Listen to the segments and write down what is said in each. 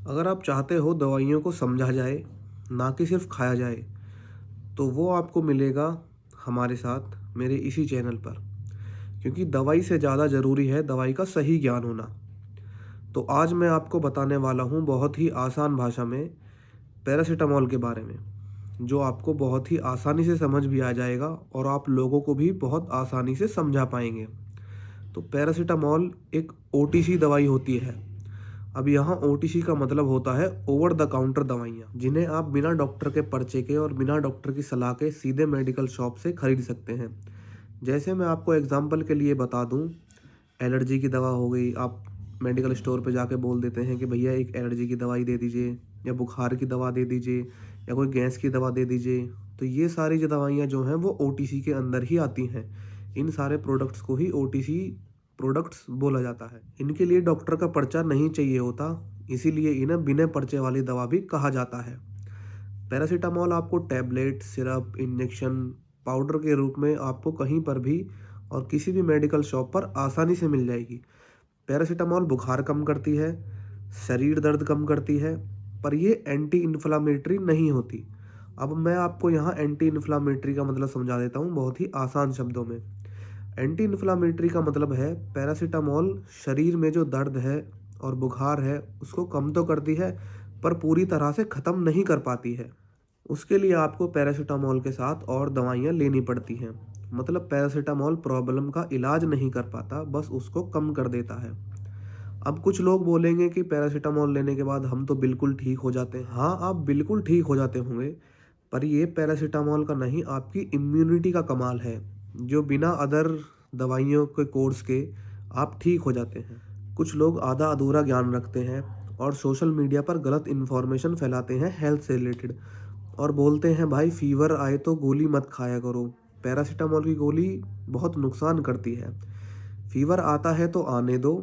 अगर आप चाहते हो दवाइयों को समझा जाए, ना कि सिर्फ खाया जाए, तो वो आपको मिलेगा हमारे साथ मेरे इसी चैनल पर। क्योंकि दवाई से ज़्यादा ज़रूरी है दवाई का सही ज्ञान होना। तो आज मैं आपको बताने वाला हूँ बहुत ही आसान भाषा में पैरासिटामॉल के बारे में, जो आपको बहुत ही आसानी से समझ भी आ जाएगा और आप लोगों को भी बहुत आसानी से समझा पाएंगे। तो पैरासिटामॉल एक ओटीसी दवाई होती है। अब यहाँ ओटीसी का मतलब होता है ओवर द काउंटर दवाइयाँ, जिन्हें आप बिना डॉक्टर के पर्चे के और बिना डॉक्टर की सलाह के सीधे मेडिकल शॉप से खरीद सकते हैं। जैसे मैं आपको एग्जांपल के लिए बता दूं, एलर्जी की दवा हो गई, आप मेडिकल स्टोर पे जाके बोल देते हैं कि भैया एक एलर्जी की दवाई दे दीजिए, या बुखार की दवा दे दीजिए, या कोई गैस की दवा दे दीजिए। तो ये सारी जो दवाइयाँ जो हैं वो ओटीसी के अंदर ही आती हैं। इन सारे प्रोडक्ट्स को ही ओटीसी प्रोडक्ट्स बोला जाता है। इनके लिए डॉक्टर का पर्चा नहीं चाहिए होता, इसीलिए इन्हें बिना पर्चे वाली दवा भी कहा जाता है। पैरासीटामॉल आपको टैबलेट, सिरप, इंजेक्शन, पाउडर के रूप में आपको कहीं पर भी और किसी भी मेडिकल शॉप पर आसानी से मिल जाएगी। पैरासीटामॉल बुखार कम करती है, शरीर दर्द कम करती है, पर ये एंटी इन्फ्लामेटरी नहीं होती। अब मैं आपको यहाँ एंटी इन्फ्लामेटरी का मतलब समझा देता हूँ बहुत ही आसान शब्दों में। एंटी इन्फ्लामेटरी का मतलब है पैरासीटामॉल शरीर में जो दर्द है और बुखार है उसको कम तो करती है, पर पूरी तरह से ख़त्म नहीं कर पाती है। उसके लिए आपको पैरासीटामॉल के साथ और दवाइयाँ लेनी पड़ती हैं। मतलब पैरासीटामॉल प्रॉब्लम का इलाज नहीं कर पाता, बस उसको कम कर देता है। अब कुछ लोग बोलेंगे कि पैरासीटामॉल लेने के बाद हम तो बिल्कुल ठीक हो जाते हैं। हाँ, आप बिल्कुल ठीक हो जाते होंगे, पर ये पैरासीटामॉल का नहीं, आपकी इम्यूनिटी का कमाल है, जो बिना अदर दवाइयों के कोर्स के आप ठीक हो जाते हैं। कुछ लोग आधा अधूरा ज्ञान रखते हैं और सोशल मीडिया पर गलत इन्फॉर्मेशन फैलाते हैं हेल्थ से रिलेटेड, और बोलते हैं भाई फीवर आए तो गोली मत खाया करो, पैरासीटामॉल की गोली बहुत नुकसान करती है। फीवर आता है तो आने दो,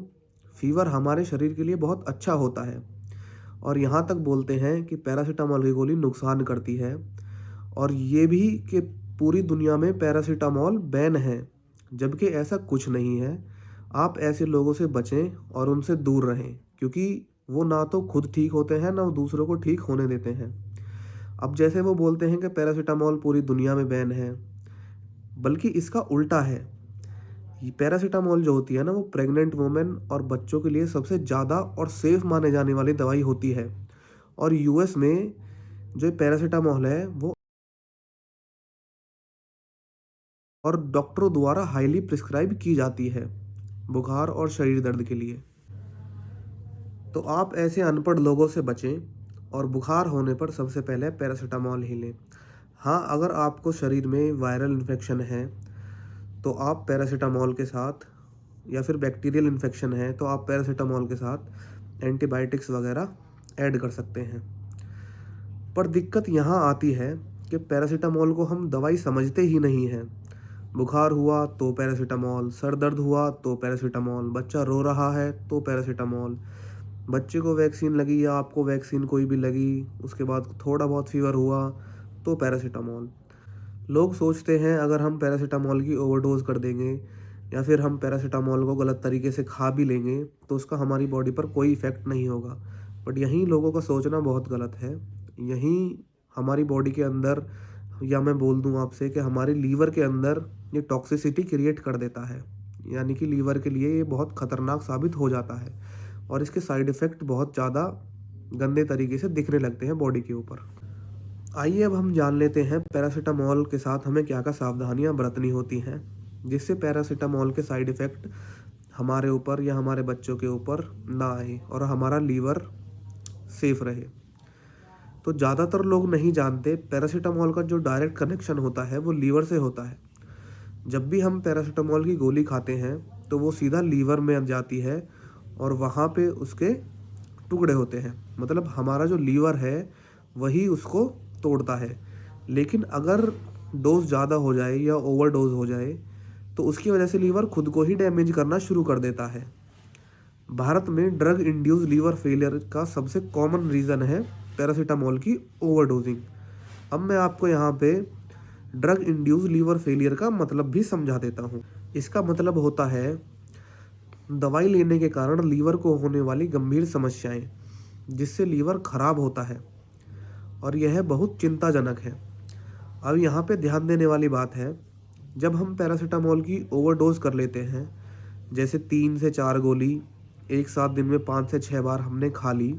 फीवर हमारे शरीर के लिए बहुत अच्छा होता है। और यहाँ तक बोलते हैं कि पैरासीटामॉल की गोली नुकसान करती है, और ये भी कि पूरी दुनिया में पैरासीटामॉल बैन है, जबकि ऐसा कुछ नहीं है। आप ऐसे लोगों से बचें और उनसे दूर रहें, क्योंकि वो ना तो खुद ठीक होते हैं ना वो दूसरों को ठीक होने देते हैं। अब जैसे वो बोलते हैं कि पैरासीटामॉल पूरी दुनिया में बैन है, बल्कि इसका उल्टा है। ये पैरासीटामॉल जो होती है ना वो प्रेग्नेंट वुमेन और बच्चों के लिए सबसे ज़्यादा और सेफ माने जाने वाली दवाई होती है। और यूएस में जो पैरासीटामॉल है वो और डॉक्टरों द्वारा हाईली प्रिस्क्राइब की जाती है बुखार और शरीर दर्द के लिए। तो आप ऐसे अनपढ़ लोगों से बचें और बुखार होने पर सबसे पहले पैरासीटामॉल ही लें। हाँ, अगर आपको शरीर में वायरल इन्फेक्शन है तो आप पैरासीटामॉल के साथ, या फिर बैक्टीरियल इन्फेक्शन है तो आप पैरासीटामॉल के साथ एंटीबायोटिक्स वगैरह ऐड कर सकते हैं। पर दिक्कत यहाँ आती है कि पैरासीटामॉल को हम दवाई समझते ही नहीं हैं। बुखार हुआ तो पैरासीटामॉल, सर दर्द हुआ तो पैरासीटामॉल, बच्चा रो रहा है तो पैरासीटामॉल, बच्चे को वैक्सीन लगी या आपको वैक्सीन कोई भी लगी, उसके बाद थोड़ा बहुत फीवर हुआ तो पैरासीटामॉल। लोग सोचते हैं अगर हम पैरासीटामॉल की ओवरडोज कर देंगे या फिर हम पैरासीटामॉल को गलत तरीके से खा भी लेंगे तो उसका हमारी बॉडी पर कोई इफ़ेक्ट नहीं होगा। बट यहीं लोगों का सोचना बहुत गलत है। यहीं हमारी बॉडी के अंदर, या मैं बोल दूं आपसे कि हमारे लीवर के अंदर ये टॉक्सिसिटी क्रिएट कर देता है। यानी कि लीवर के लिए ये बहुत ख़तरनाक साबित हो जाता है और इसके साइड इफ़ेक्ट बहुत ज़्यादा गंदे तरीके से दिखने लगते हैं बॉडी के ऊपर। आइए अब हम जान लेते हैं पैरासीटामॉल के साथ हमें क्या क्या सावधानियां बरतनी होती हैं, जिससे पैरासीटामॉल के साइड इफ़ेक्ट हमारे ऊपर या हमारे बच्चों के ऊपर ना आए और हमारा लीवर सेफ रहे। तो ज़्यादातर लोग नहीं जानते पैरासीटामॉल का जो डायरेक्ट कनेक्शन होता है वो लीवर से होता है। जब भी हम पैरासीटामॉल की गोली खाते हैं तो वो सीधा लीवर में जाती है और वहाँ पे उसके टुकड़े होते हैं। मतलब हमारा जो लीवर है वही उसको तोड़ता है। लेकिन अगर डोज ज़्यादा हो जाए या ओवरडोज हो जाए तो उसकी वजह से लीवर खुद को ही डैमेज करना शुरू कर देता है। भारत में ड्रग इंड्यूस लीवर फेलियर का सबसे कॉमन रीज़न है पैरासीटामॉल की ओवरडोजिंग। अब मैं आपको यहाँ पे ड्रग इंड्यूस लीवर फेलियर का मतलब भी समझा देता हूँ। इसका मतलब होता है दवाई लेने के कारण लीवर को होने वाली गंभीर समस्याएं। जिससे लीवर खराब होता है और यह बहुत चिंताजनक है। अब यहाँ पे ध्यान देने वाली बात है, जब हम पैरासीटामोल की ओवरडोज कर लेते हैं, जैसे 3 से 4 गोली एक साथ दिन में 5 से 6 बार हमने खा ली,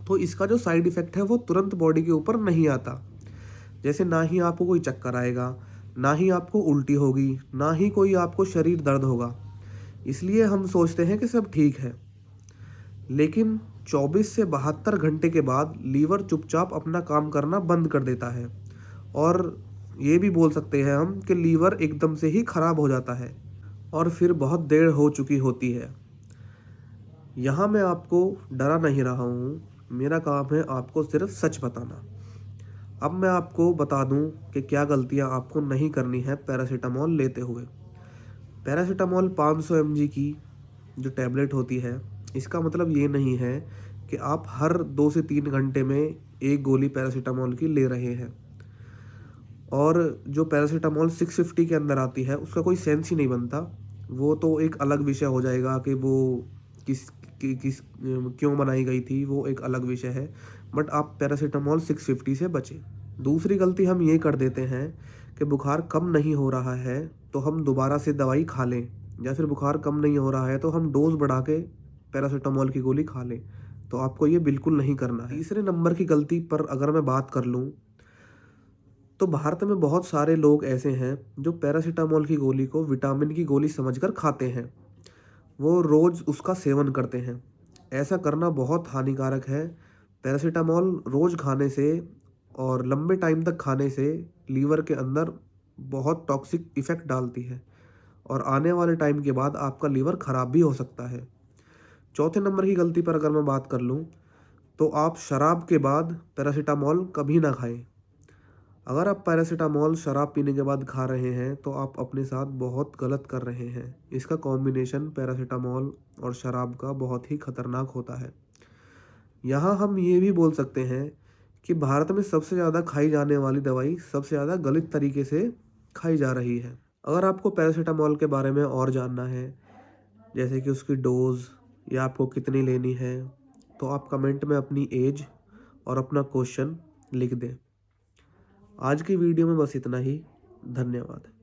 तो इसका जो साइड इफ़ेक्ट है वो तुरंत बॉडी के ऊपर नहीं आता। जैसे ना ही आपको कोई चक्कर आएगा, ना ही आपको उल्टी होगी, ना ही कोई आपको शरीर दर्द होगा। इसलिए हम सोचते हैं कि सब ठीक है, लेकिन 24 से 72 घंटे के बाद लीवर चुपचाप अपना काम करना बंद कर देता है और ये भी बोल सकते हैं हम कि लीवर एकदम से ही खराब हो जाता है और फिर बहुत देर हो चुकी होती है। यहाँ मैं आपको डरा नहीं रहा हूँ, मेरा काम है आपको सिर्फ सच बताना। अब मैं आपको बता दूँ कि क्या गलतियाँ आपको नहीं करनी है पैरासीटामोल लेते हुए। पैरासीटामोल 500 mg की जो टैबलेट होती है, इसका मतलब ये नहीं है कि आप हर 2 से 3 घंटे में एक गोली पैरासीटामोल की ले रहे हैं। और जो पैरासीटामोल 650 के अंदर आती है, उसका कोई सेंस ही नहीं बनता। वो तो एक अलग विषय हो जाएगा कि वो किस क्यों बनाई गई थी, वो एक अलग विषय है। बट आप पैरासीटामोल 650 से बचें। दूसरी गलती हम ये कर देते हैं कि बुखार कम नहीं हो रहा है तो हम दोबारा से दवाई खा लें, या फिर बुखार कम नहीं हो रहा है तो हम डोज बढ़ा के पैरासीटामोल की गोली खा लें। तो आपको ये बिल्कुल नहीं करना है। तीसरे नंबर की गलती पर अगर मैं बात कर लूँ, तो भारत में बहुत सारे लोग ऐसे हैं जो पैरासीटामोल की गोली को विटामिन की गोली समझकर खाते हैं। वो रोज़ उसका सेवन करते हैं। ऐसा करना बहुत हानिकारक है। पैरासीटामोल रोज़ खाने से और लंबे टाइम तक खाने से लीवर के अंदर बहुत टॉक्सिक इफ़ेक्ट डालती है और आने वाले टाइम के बाद आपका लीवर ख़राब भी हो सकता है। चौथे नंबर की गलती पर अगर मैं बात कर लूँ, तो आप शराब के बाद पैरासीटामोल कभी ना खाएं। अगर आप पैरासीटामोल शराब पीने के बाद खा रहे हैं तो आप अपने साथ बहुत गलत कर रहे हैं। इसका कॉम्बिनेशन पैरासीटामोल और शराब का बहुत ही खतरनाक होता है। यहाँ हम ये भी बोल सकते हैं कि भारत में सबसे ज़्यादा खाई जाने वाली दवाई सबसे ज़्यादा गलत तरीके से खाई जा रही है। अगर आपको पैरासीटामोल के बारे में और जानना है, जैसे कि उसकी डोज या आपको कितनी लेनी है, तो आप कमेंट में अपनी एज और अपना क्वेश्चन लिख दें। आज की वीडियो में बस इतना ही। धन्यवाद।